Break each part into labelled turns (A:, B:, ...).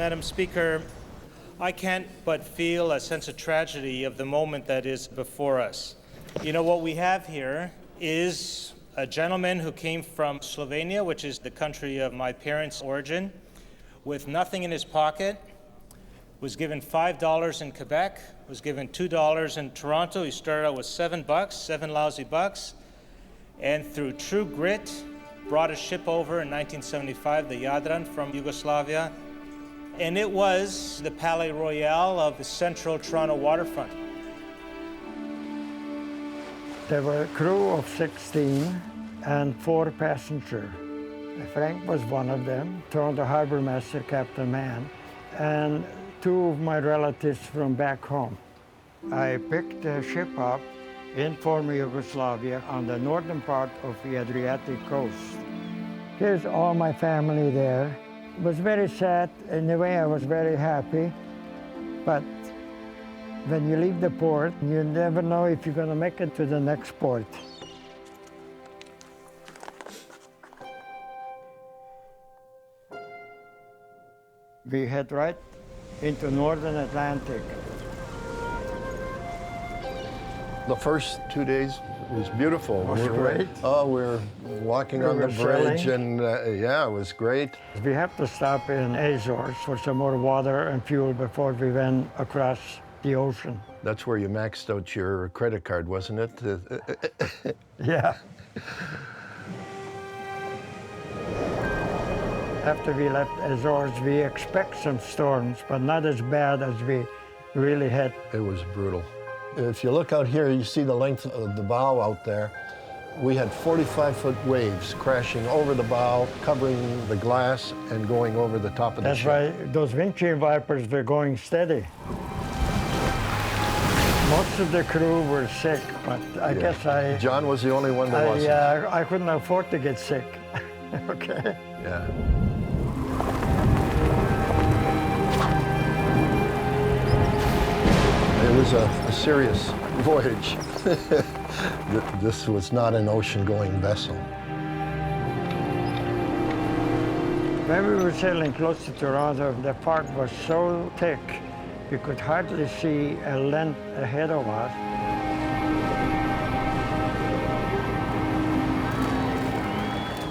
A: Madam Speaker, I can't but feel a sense of tragedy of the moment that is before us. You know, what we have here is a gentleman who came from Slovenia, which is the country of my parents' origin, with nothing in his pocket, was given $5 in Quebec, was given $2 in Toronto. He started out with $7, 7 lousy bucks, and through true grit, brought a ship over in 1975, the Jadran from Yugoslavia, and it was the Palais Royal of the central Toronto waterfront.
B: There were a crew of 16 and 4 passengers. Frank was one of them, Toronto Harbor Master Captain Mann, and 2 of my relatives from back home. I picked the ship up in former Yugoslavia on the northern part of the Adriatic coast. Here's all my family there. It was very sad. In a way, I was very happy. But when you leave the port, you never know if you're going to make it to the next port. We head right into northern Atlantic.
C: The first 2 days was beautiful.
B: Was great.
C: We're walking on the bridge, and yeah, it was great.
B: We have to stop in Azores for some more water and fuel before we went across the ocean.
C: That's where you maxed out your credit card, wasn't it?
B: Yeah. After we left Azores, we expect some storms, but not as bad as we really had.
C: It was brutal. If you look out here, you see the length of the bow out there. We had 45-foot waves crashing over the bow, covering the glass, and going over the top of the ship.
B: That's why those windshield wipers were going steady. Most of the crew were sick, but I guess
C: John was the only one that wasn't.
B: Yeah, I couldn't afford to get sick. Okay.
C: Yeah. It was a serious voyage. This was not an ocean-going vessel.
B: When we were sailing close to Toronto, the fog was so thick, you could hardly see a length ahead of us.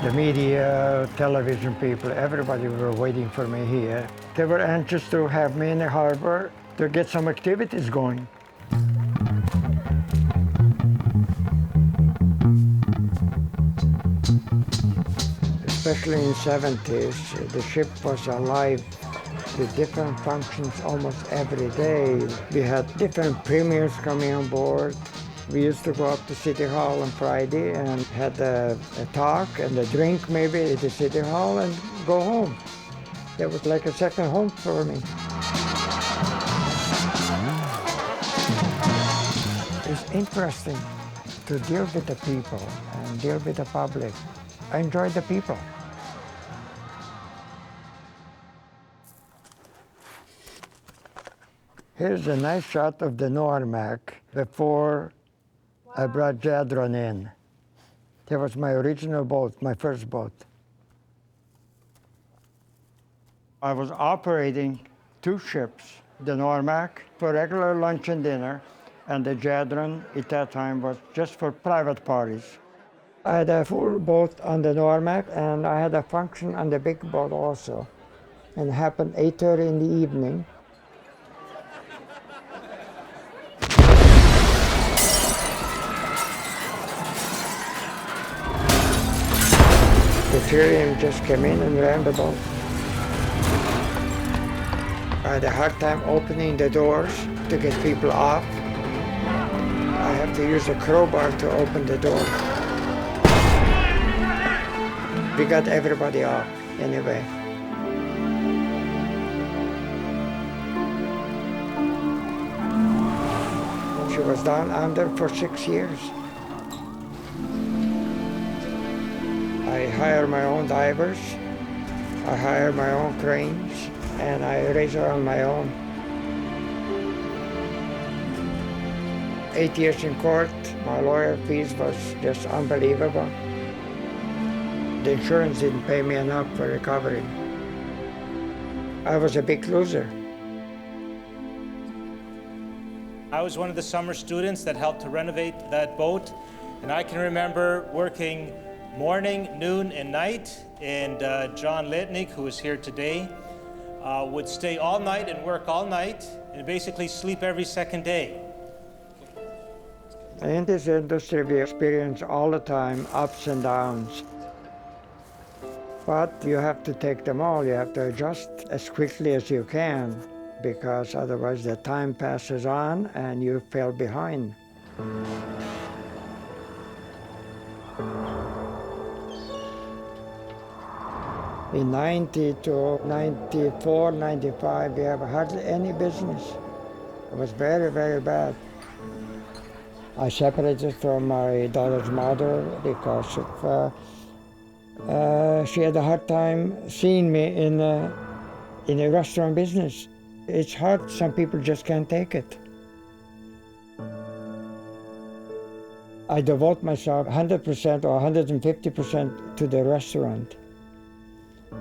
B: The media, television people, everybody were waiting for me here. They were anxious to have me in the harbor to get some activities going. Especially in the 70s, the ship was alive with different functions almost every day. We had different premiers coming on board. We used to go up to City Hall on Friday and had a talk and a drink maybe at the City Hall and go home. It was like a second home for me. It's interesting to deal with the people and deal with the public. I enjoy the people. Here's a nice shot of the Normac before I brought Jadron in. That was my original boat, my first boat. I was operating 2 ships, the Normac for regular lunch and dinner, and the Jadron at that time was just for private parties. I had a full boat on the Normac, and I had a function on the big boat also. And it happened 8:30 in the evening. The Tyrian just came in and ran the boat. I had a hard time opening the doors to get people off. I have to use a crowbar to open the door. We got everybody off anyway. She was down under for 6 years. I hire my own divers, I hire my own cranes, and I raise her on my own. 8 years in court, my lawyer fees was just unbelievable. The insurance didn't pay me enough for recovery. I was a big loser.
A: I was one of the summer students that helped to renovate that boat, and I can remember working morning, noon, and night, and John Letnik, who is here today, would stay all night and work all night and basically sleep every second day.
B: In this industry, we experience all the time ups and downs. But you have to take them all. You have to adjust as quickly as you can, because otherwise the time passes on and you fell behind. In 90 to 94, 95, we have hardly any business. It was very, very bad. I separated from my daughter's mother because of, she had a hard time seeing me in a restaurant business. It's hard, some people just can't take it. I devote myself 100% or 150% to the restaurant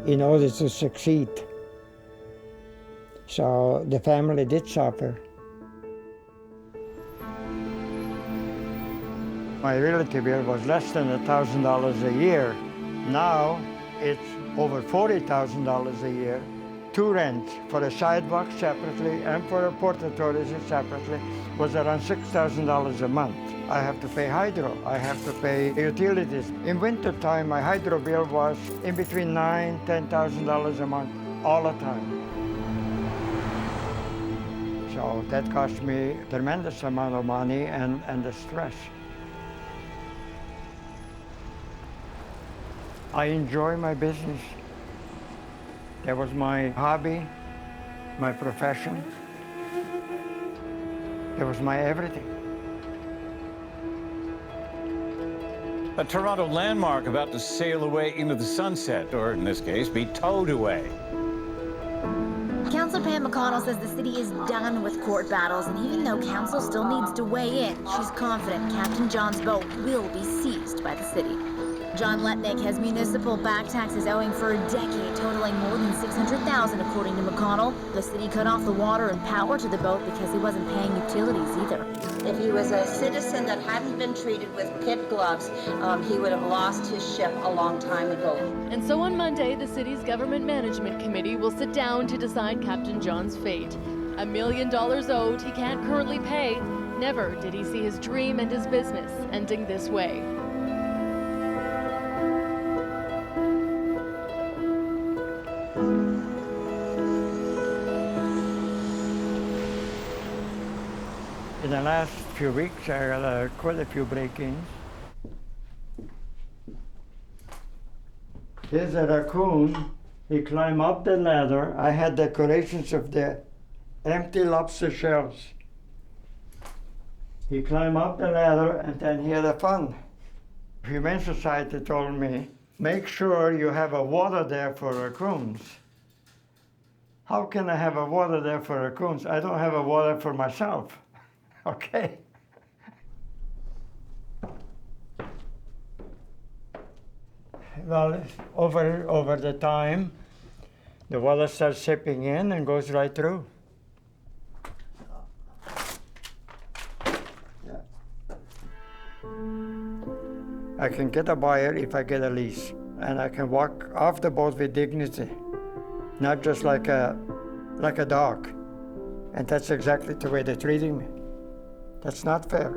B: in order to succeed. So the family did suffer. My realty bill was less than $1,000 a year. Now it's over $40,000 a year. Two rents for a sidewalk separately and for a porta-toilet separately was around $6,000 a month. I have to pay hydro, I have to pay utilities. In wintertime, my hydro bill was in between $9,000 and $10,000 a month, all the time. So that cost me a tremendous amount of money and the stress. I enjoy my business. That was my hobby, my profession. That was my everything.
D: A Toronto landmark about to sail away into the sunset, or in this case, be towed away.
E: Councillor Pam McConnell says the city is done with court battles, and even though council still needs to weigh in, she's confident Captain John's boat will be seized by the city. John Letnik has municipal back taxes owing for a decade, totaling more than $600,000, according to McConnell. The city cut off the water and power to the boat because he wasn't paying utilities either.
F: If he was a citizen that hadn't been treated with kid gloves, he would have lost his ship a long time ago.
G: And so on Monday, the city's government management committee will sit down to decide Captain John's fate. $1 million owed he can't currently pay. Never did he see his dream and his business ending this way.
B: In the last few weeks, I had quite a few break-ins. Here's a raccoon. He climbed up the ladder. I had decorations of the empty lobster shells. He climbed up the ladder and then he had fun. Humane Society told me, make sure you have a water there for raccoons. How can I have a water there for raccoons? I don't have a water for myself. Okay. Well, over the time, the water starts seeping in and goes right through. Yeah. I can get a buyer if I get a lease, and I can walk off the boat with dignity, not just like a dog. And that's exactly the way they're treating me. That's not fair.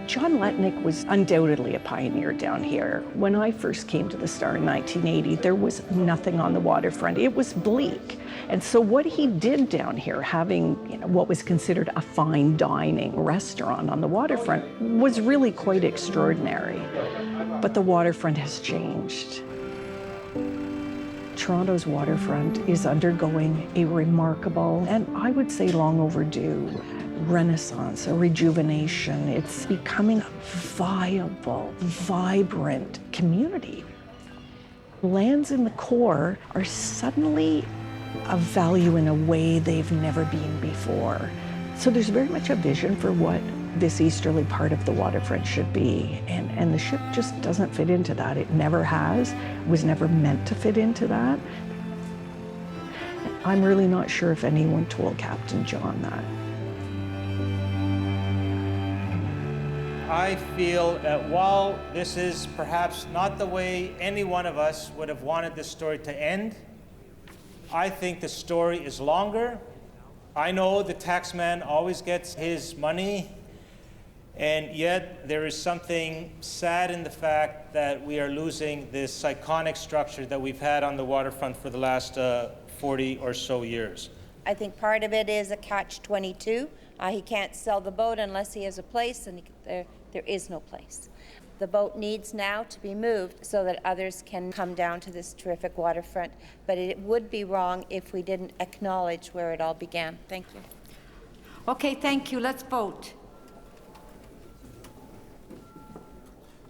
H: John Letnik was undoubtedly a pioneer down here. When I first came to the Star in 1980, there was nothing on the waterfront. It was bleak. And so what he did down here, having what was considered a fine dining restaurant on the waterfront, was really quite extraordinary. But the waterfront has changed. Toronto's waterfront is undergoing a remarkable, and I would say long overdue, renaissance, a rejuvenation. It's becoming a viable, vibrant community. Lands in the core are suddenly of value in a way they've never been before. So there's very much a vision for what this easterly part of the waterfront should be. And the ship just doesn't fit into that. It never has, was never meant to fit into that. I'm really not sure if anyone told Captain John that.
A: I feel that while this is perhaps not the way any one of us would have wanted this story to end, I think the story is longer. I know the taxman always gets his money, and yet there is something sad in the fact that we are losing this iconic structure that we've had on the waterfront for the last 40 or so years.
F: I think part of it is a catch-22. He can't sell the boat unless he has a place, and there is no place. The boat needs now to be moved so that others can come down to this terrific waterfront, but it would be wrong if we didn't acknowledge where it all began. Thank you.
I: Okay, thank you. Let's vote.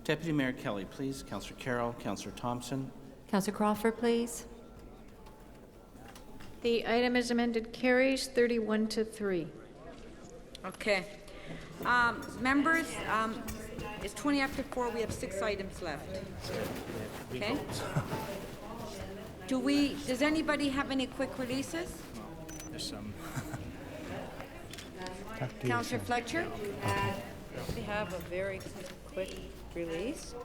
J: Deputy Mayor Kelly, please. Councillor Carroll, Councillor Thompson.
K: Councillor Crawford, please.
L: The item as amended carries 31-3.
I: Okay. Members, it's 20 after 4. We have 6 items left. Okay. Does anybody have any quick releases?
A: There's some.
I: Councillor Fletcher?
L: We have a very quick release.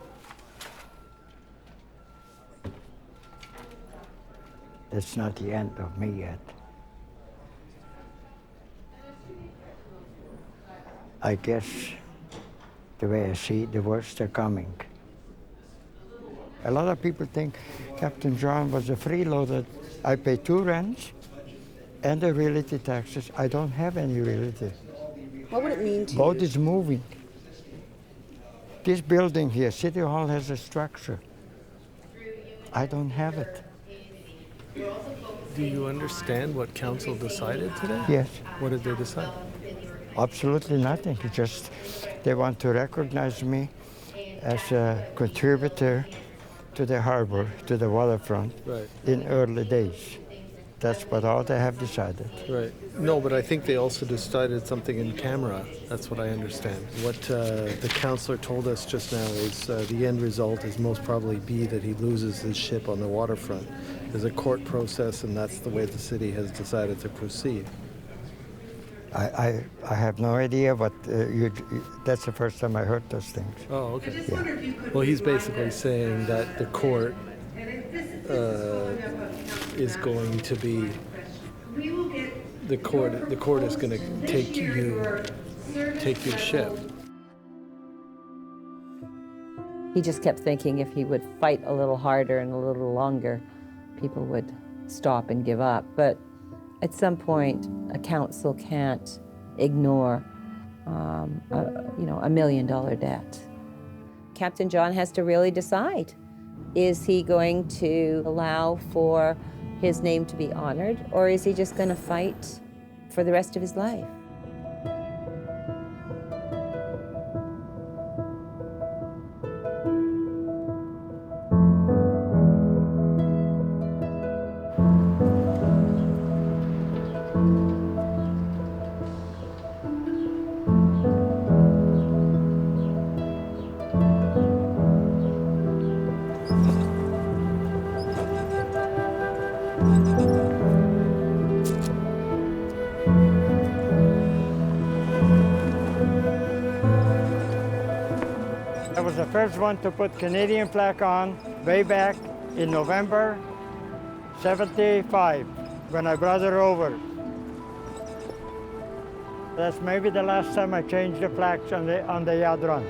B: It's not the end of me yet. I guess the way I see it, the worst are coming. A lot of people think Captain John was a freeloader. I pay 2 rents and the realty taxes. I don't have any realty.
I: What would it mean to
B: Boat is moving. This building here, City Hall has a structure. I don't have it.
M: Do you understand what council decided today?
B: Yes.
M: What did they decide?
B: Absolutely nothing. It's just they want to recognize me as a contributor to the harbor, to the waterfront,
M: Right.
B: in early days. That's what all they have decided.
M: Right. No, but I think they also decided something in camera. That's what I understand. What the councillor told us just now is the end result is most probably be that he loses his ship on the waterfront. There's a court process, and that's the way the city has decided to proceed.
B: I have no idea what that's the first time I heard those things.
M: Oh, okay.
B: Yeah.
M: Well, he's basically saying that the court is going to be the court is going to take your ship.
N: He just kept thinking if he would fight a little harder and a little longer, people would stop and give up. But at some point, a council can't ignore, $1 million debt. Captain John has to really decide. Is he going to allow for his name to be honored, or is he just going to fight for the rest of his life?
B: I was the first one to put Canadian flag on way back in November '75 when I brought her over. That's maybe the last time I changed the flags on the yacht run.